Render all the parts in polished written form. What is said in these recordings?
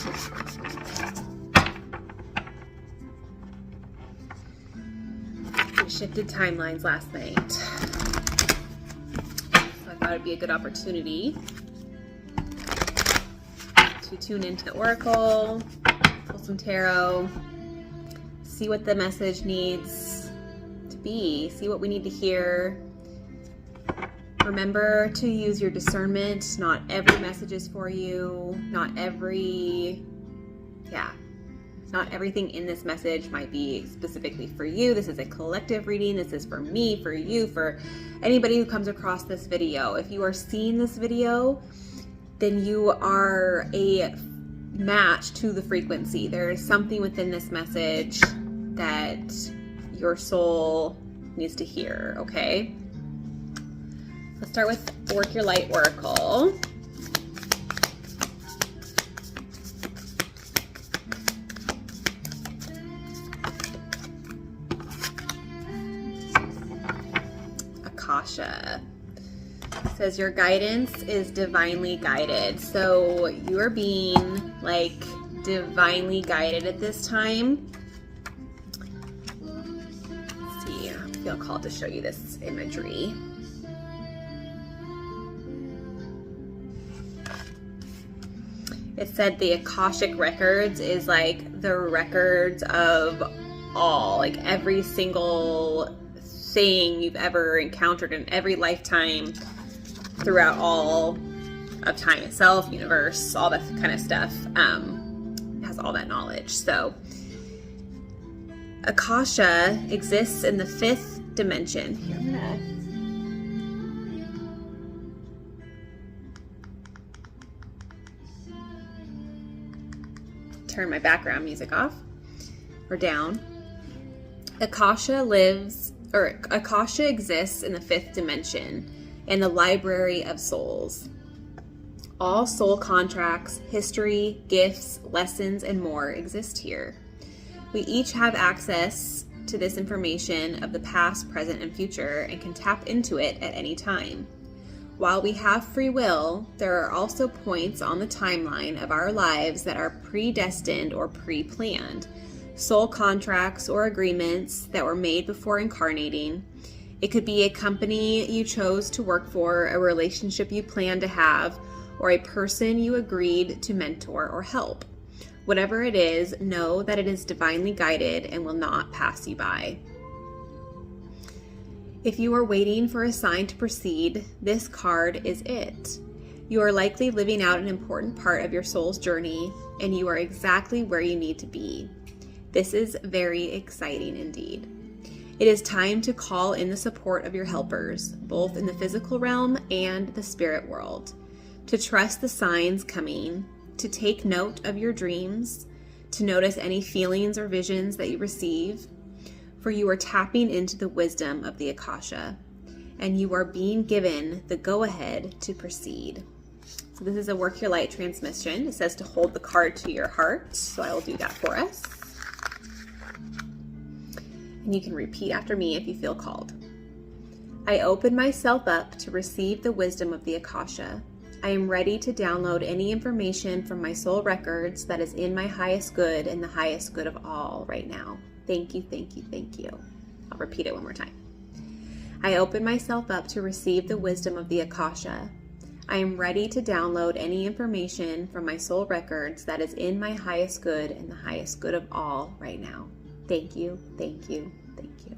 We shifted timelines last night, so I thought it'd be a good opportunity to tune into the Oracle, pull some tarot, see what the message needs to be, see what we need to hear. Remember to use your discernment. Not every message is for you. Not everything in this message might be specifically for you. This is a collective reading. This is for me, for you, for anybody who comes across this video. If you are seeing this video, then you are a match to the frequency. There is something within this message that your soul needs to hear, okay? Let's start with Work Your Light Oracle. Akasha says your guidance is divinely guided. So you are being like divinely guided at this time. Let's see, I feel called to show you this imagery. It said the Akashic records is like the records of all, like every single thing you've ever encountered in every lifetime throughout all of time itself, universe, all that kind of stuff, has all that knowledge. So Akasha exists in the 5th dimension. Here, I'm gonna turn my background music off or down. Akasha exists in the 5th dimension in the library of souls. All soul contracts, history, gifts, lessons, and more exist here. We each have access to this information of the past, present, and future and can tap into it at any time. While we have free will, there are also points on the timeline of our lives that are predestined or pre-planned. Soul contracts or agreements that were made before incarnating. It could be a company you chose to work for, a relationship you plan to have, or a person you agreed to mentor or help. Whatever it is, know that it is divinely guided and will not pass you by. If you are waiting for a sign to proceed, this card is it. You are likely living out an important part of your soul's journey, and you are exactly where you need to be. This is very exciting indeed. It is time to call in the support of your helpers, both in the physical realm and the spirit world, to trust the signs coming, to take note of your dreams, to notice any feelings or visions that you receive, for you are tapping into the wisdom of the Akasha, and you are being given the go-ahead to proceed. So this is a Work Your Light transmission. It says to hold the card to your heart, so I will do that for us. And you can repeat after me if you feel called. I open myself up to receive the wisdom of the Akasha. I am ready to download any information from my soul records that is in my highest good and the highest good of all right now. Thank you, thank you, thank you. I'll repeat it one more time. I open myself up to receive the wisdom of the Akasha. I am ready to download any information from my soul records that is in my highest good and the highest good of all right now. Thank you, thank you, thank you.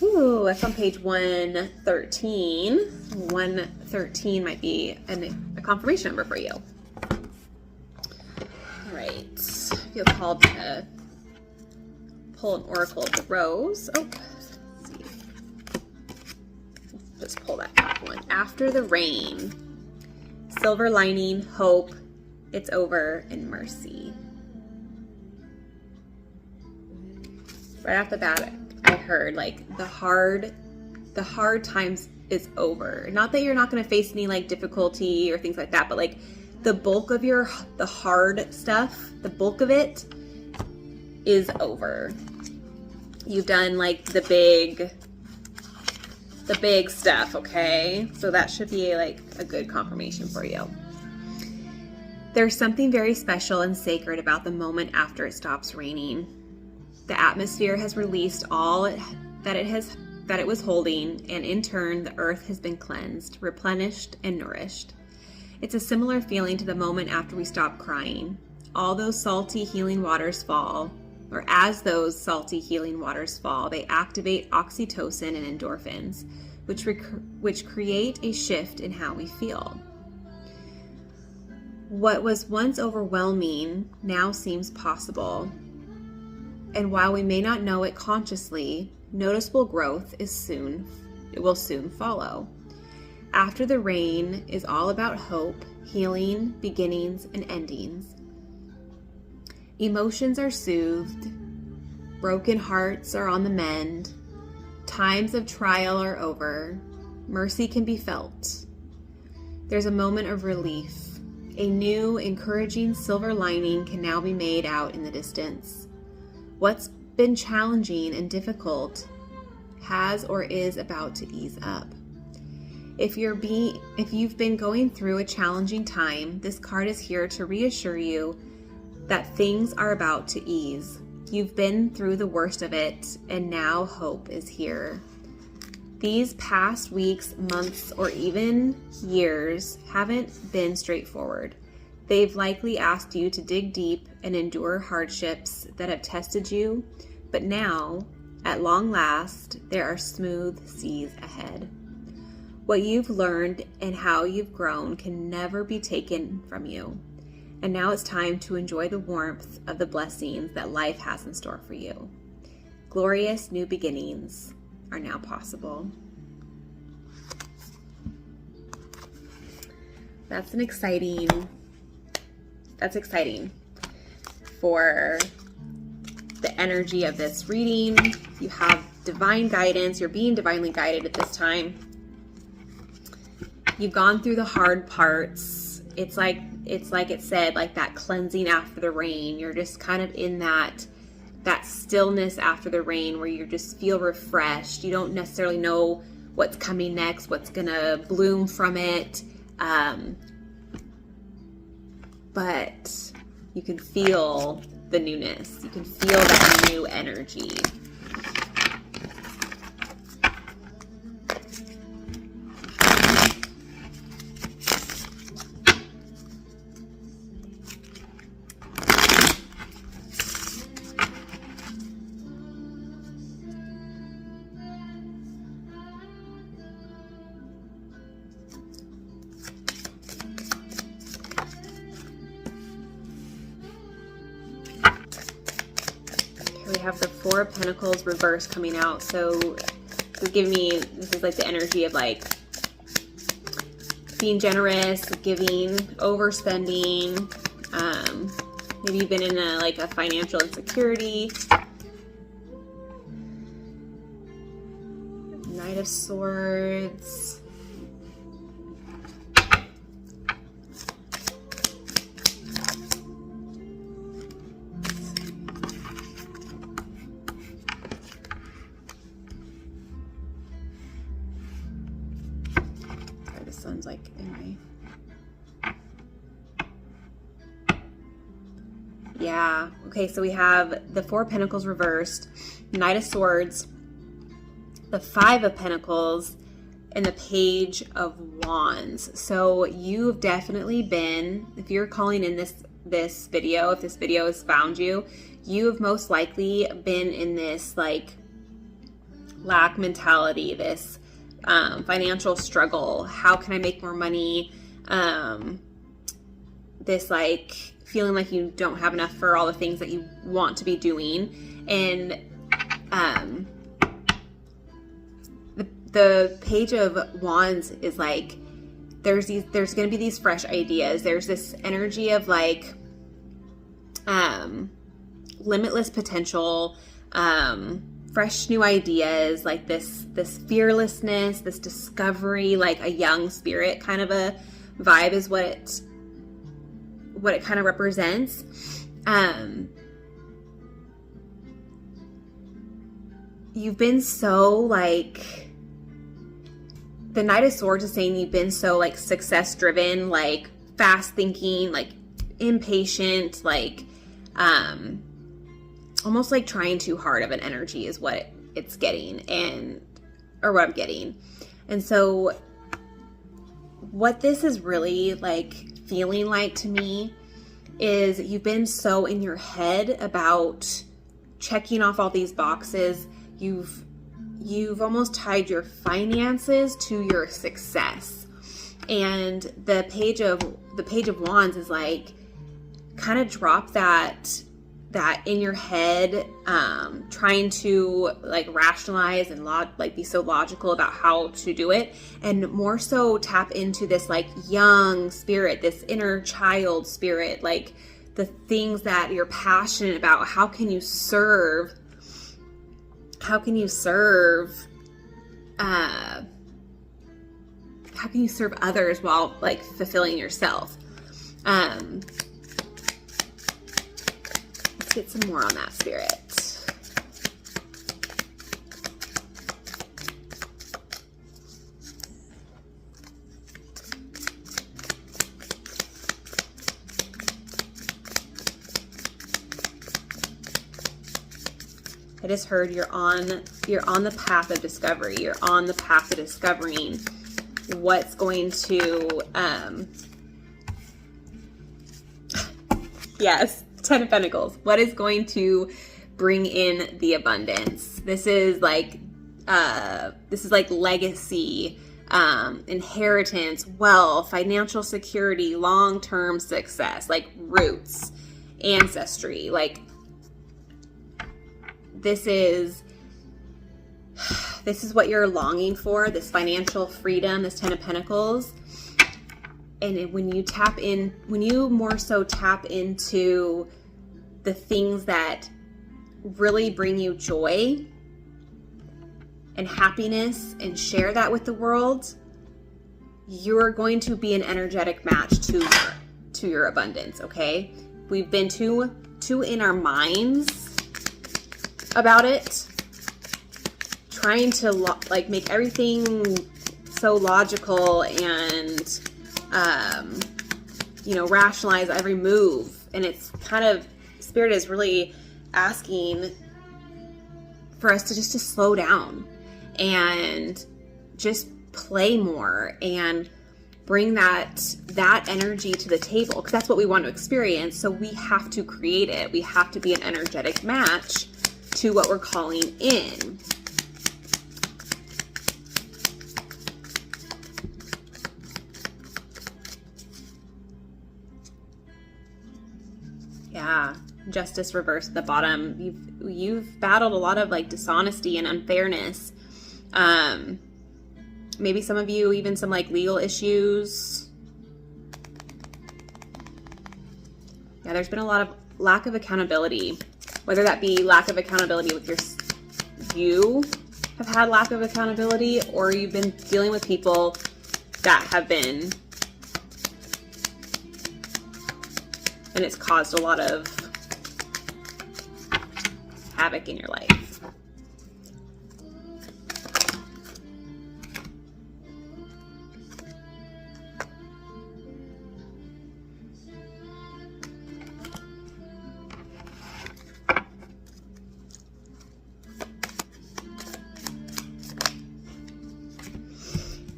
Ooh, that's on page 113. 113 might be a confirmation number for you. All right, I feel called to pull an Oracle of the Rose. Oh, let's see. Just pull that top one. After the rain, silver lining, hope, it's over, and mercy. Right off the bat, I heard like the hard times is over. Not that you're not going to face any like difficulty or things like that, but like the bulk of the hard stuff, the bulk of it is over. You've done like the big stuff, okay? So that should be like a good confirmation for you. There's something very special and sacred about the moment after it stops raining. The atmosphere has released all that it was holding, and in turn, the earth has been cleansed, replenished, and nourished. It's a similar feeling to the moment after we stop crying. All those salty healing waters fall, or as those salty healing waters fall, they activate oxytocin and endorphins, which create a shift in how we feel. What was once overwhelming now seems possible. And while we may not know it consciously, noticeable growth will soon follow. After the rain is all about hope, healing, beginnings, and endings. Emotions are soothed, broken hearts are on the mend, times of trial are over, mercy can be felt. There's a moment of relief. A new, encouraging silver lining can now be made out in the distance. What's been challenging and difficult has or is about to ease up. If you've been going through a challenging time, this card is here to reassure you that things are about to ease. You've been through the worst of it, and now hope is here. These past weeks, months, or even years haven't been straightforward. They've likely asked you to dig deep and endure hardships that have tested you, but now, at long last, there are smooth seas ahead. What you've learned and how you've grown can never be taken from you. And now it's time to enjoy the warmth of the blessings that life has in store for you. Glorious new beginnings are now possible. That's exciting for the energy of this reading. You have divine guidance. You're being divinely guided at this time. You've gone through the hard parts. It's like it said, like that cleansing after the rain. You're just kind of in that stillness after the rain where you just feel refreshed. You don't necessarily know what's coming next, what's gonna bloom from it. But you can feel the newness. You can feel that new energy. We have the Four of Pentacles reverse coming out. So this is like the energy of like being generous, giving, overspending. Maybe you've been in a financial insecurity. Knight of Swords. Sounds like anyway. Yeah. Okay, so we have the Four of Pentacles reversed, Knight of Swords, the Five of Pentacles, and the Page of Wands. So you've definitely been, if you're calling in this video, if this video has found you, you have most likely been in this like lack mentality, this financial struggle. How can I make more money? This like feeling like you don't have enough for all the things that you want to be doing. And the Page of Wands is like there's going to be these fresh ideas. There's this energy of like limitless potential, fresh new ideas, like this fearlessness, this discovery, like a young spirit kind of a vibe is what it kind of represents. You've been so like, the Knight of Swords is saying you've been so like success driven, like fast thinking, like impatient, like almost like trying too hard of an energy is what it's getting, or what I'm getting. And so what this is really like feeling like to me is you've been so in your head about checking off all these boxes. You've almost tied your finances to your success. And the page of wands is like, kind of drop that in your head, trying to like rationalize and like be so logical about how to do it, and more so tap into this like young spirit, this inner child spirit, like the things that you're passionate about. How can you serve others while like fulfilling yourself? Let's get some more on that, Spirit. I just heard you're on the path of discovery. You're on the path of discovering what's going to, yes, 10 of Pentacles. What is going to bring in the abundance? This is like legacy, inheritance, wealth, financial security, long-term success, like roots, ancestry. Like this is what you're longing for, this financial freedom, this 10 of Pentacles. And when you more so tap into the things that really bring you joy and happiness and share that with the world, you're going to be an energetic match to your abundance, okay? We've been too in our minds about it, trying to like make everything so logical and rationalize every move. And it's kind of, Spirit is really asking for us to slow down and just play more and bring that energy to the table, because that's what we want to experience. So we have to create it. We have to be an energetic match to what we're calling in. Yeah, Justice reversed at the bottom. You've battled a lot of like dishonesty and unfairness. Maybe some of you even some like legal issues. Yeah, there's been a lot of lack of accountability, whether that be lack of accountability with you have had lack of accountability, or you've been dealing with people that have been, and it's caused a lot of havoc in your life.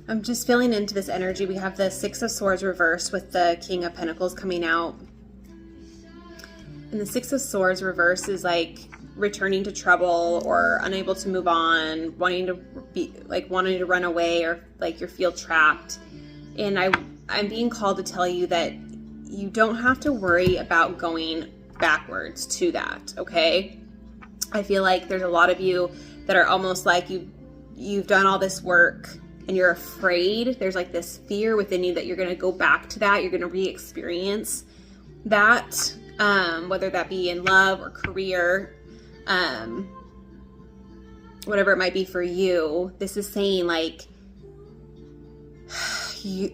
I'm just feeling into this energy. We have the Six of Swords reversed with the King of Pentacles coming out. And the Six of Swords reverse is like returning to trouble or unable to move on, wanting to run away, or like you feel trapped. And I'm being called to tell you that you don't have to worry about going backwards to that, okay? I feel like there's a lot of you that are almost like you've done all this work and you're afraid. There's like this fear within you that you're going to go back to that. You're going to re-experience that, whether that be in love or career, whatever it might be for you. This is saying like,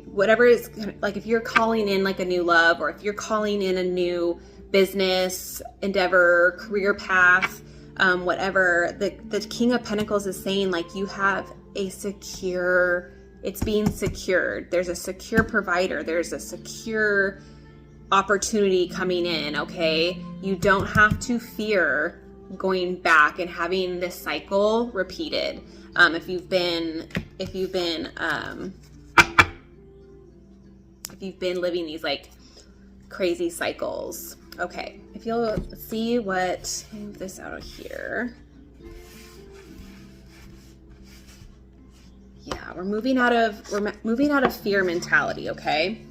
whatever is like, if you're calling in like a new love, or if you're calling in a new business endeavor, career path, whatever, the King of Pentacles is saying like you have it's being secured. There's a secure provider. There's a secure opportunity coming in, okay? You don't have to fear going back and having this cycle repeated. If you've been living these like crazy cycles. Okay, if you'll see what, move this out of here. Yeah, we're moving out of fear mentality, okay?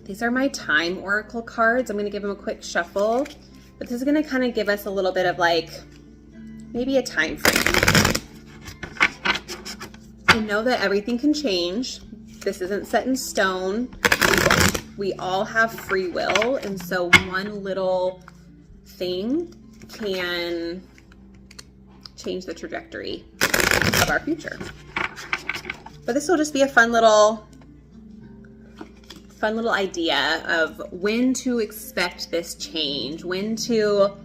These are my time oracle cards. I'm going to give them a quick shuffle, but this is going to kind of give us a little bit of like maybe a time frame. And know that everything can change. This isn't set in stone. We all have free will, and so one little thing can change the trajectory of our future. But this will just be a fun little idea of when to expect this change, when to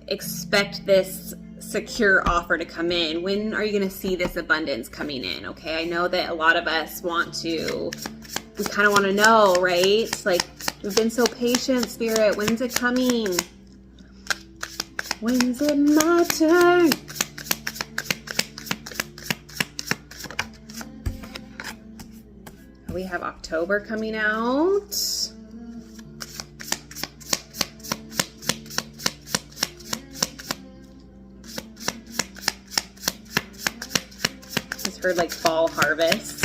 expect this secure offer to come in. When are you going to see this abundance coming in? Okay, I know that a lot of us we kind of want to know, right? Like, we've been so patient, Spirit. When's it coming? When's it my turn? We have October coming out. Just heard like fall harvest.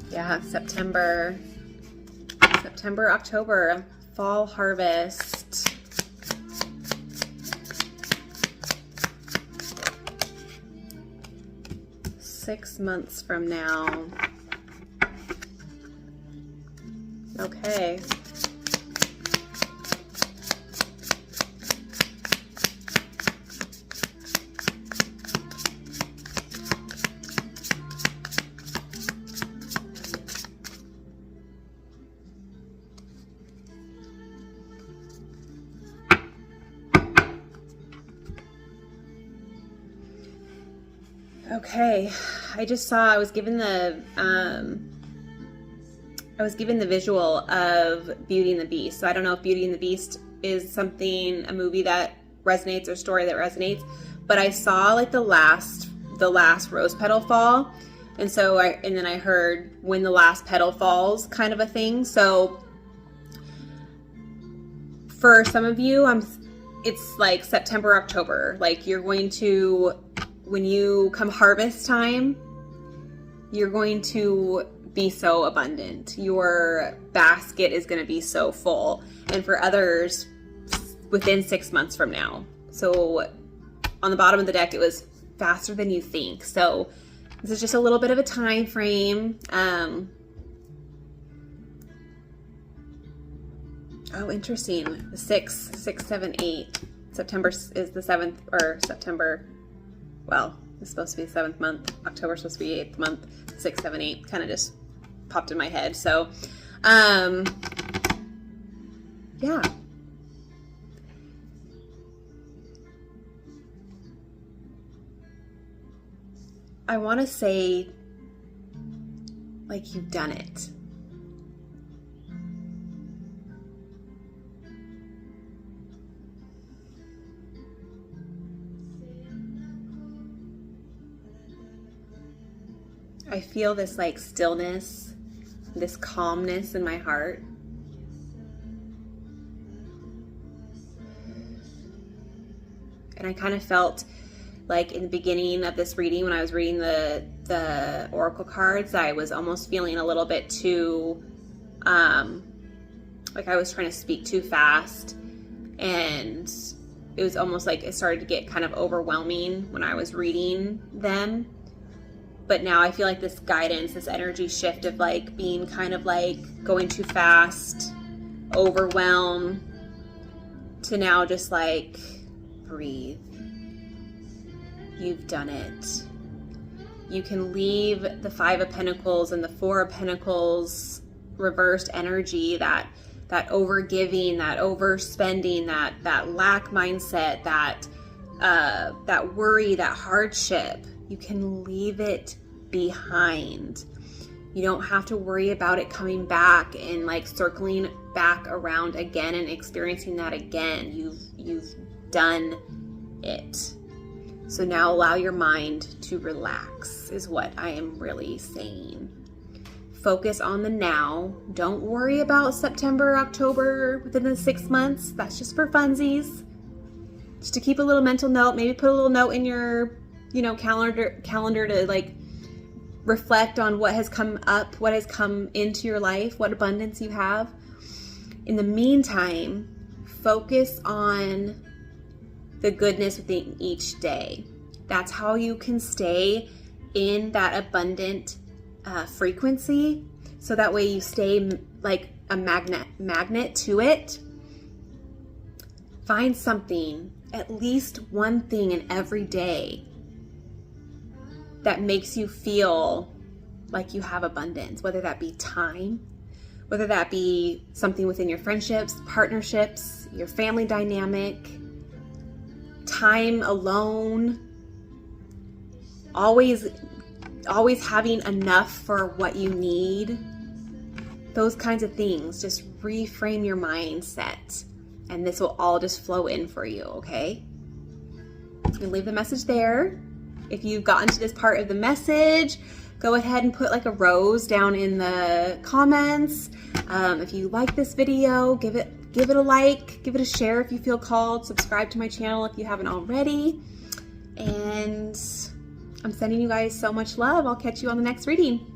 Yeah, September, October, fall harvest. Six months from now. Okay. Okay, I just saw, I was given the visual of Beauty and the Beast. So I don't know if Beauty and the Beast is something, a movie that resonates or story that resonates, but I saw like the last rose petal fall. And then I heard when the last petal falls kind of a thing. So for some of you, it's like September, October, like you're going to, when you come harvest time, you're going to be so abundant. Your basket is going to be so full. And for others, within 6 months from now. So on the bottom of the deck, it was faster than you think. So this is just a little bit of a time frame. Oh, interesting. 6, 7, 8. September is the 7th, or September. Well, it's supposed to be the 7th month. October's supposed to be the 8th month. 6, 7, 8 kind of just popped in my head. So, yeah. I want to say, like, you've done it. I feel this like stillness, this calmness in my heart. And I kind of felt like in the beginning of this reading, when I was reading the oracle cards, I was almost feeling a little bit too, like I was trying to speak too fast. And it was almost like it started to get kind of overwhelming when I was reading them. But now I feel like this guidance, this energy shift of like being kind of like going too fast, overwhelm, to now just like breathe. You've done it. You can leave the Five of Pentacles and the Four of Pentacles reversed energy, that overgiving, that overspending, that lack mindset, that worry, that hardship. You can leave it behind. You don't have to worry about it coming back and like circling back around again and experiencing that again. You've done it. So now allow your mind to relax is what I am really saying. Focus on the now. Don't worry about September, October, within the 6 months. That's just for funsies. Just to keep a little mental note, maybe put a little note in your, calendar to like reflect on what has come up, what has come into your life, what abundance you have. In the meantime, focus on the goodness within each day. That's how you can stay in that abundant frequency, so that way you stay like a magnet to it. Find something, at least one thing in every day that makes you feel like you have abundance, whether that be time, whether that be something within your friendships, partnerships, your family dynamic, time alone, always having enough for what you need. Those kinds of things. Just reframe your mindset and this will all just flow in for you, okay? You can leave the message there. If you've gotten to this part of the message, go ahead and put like a rose down in the comments. If you like this video, give it a like, give it a share if you feel called, subscribe to my channel if you haven't already. And I'm sending you guys so much love. I'll catch you on the next reading.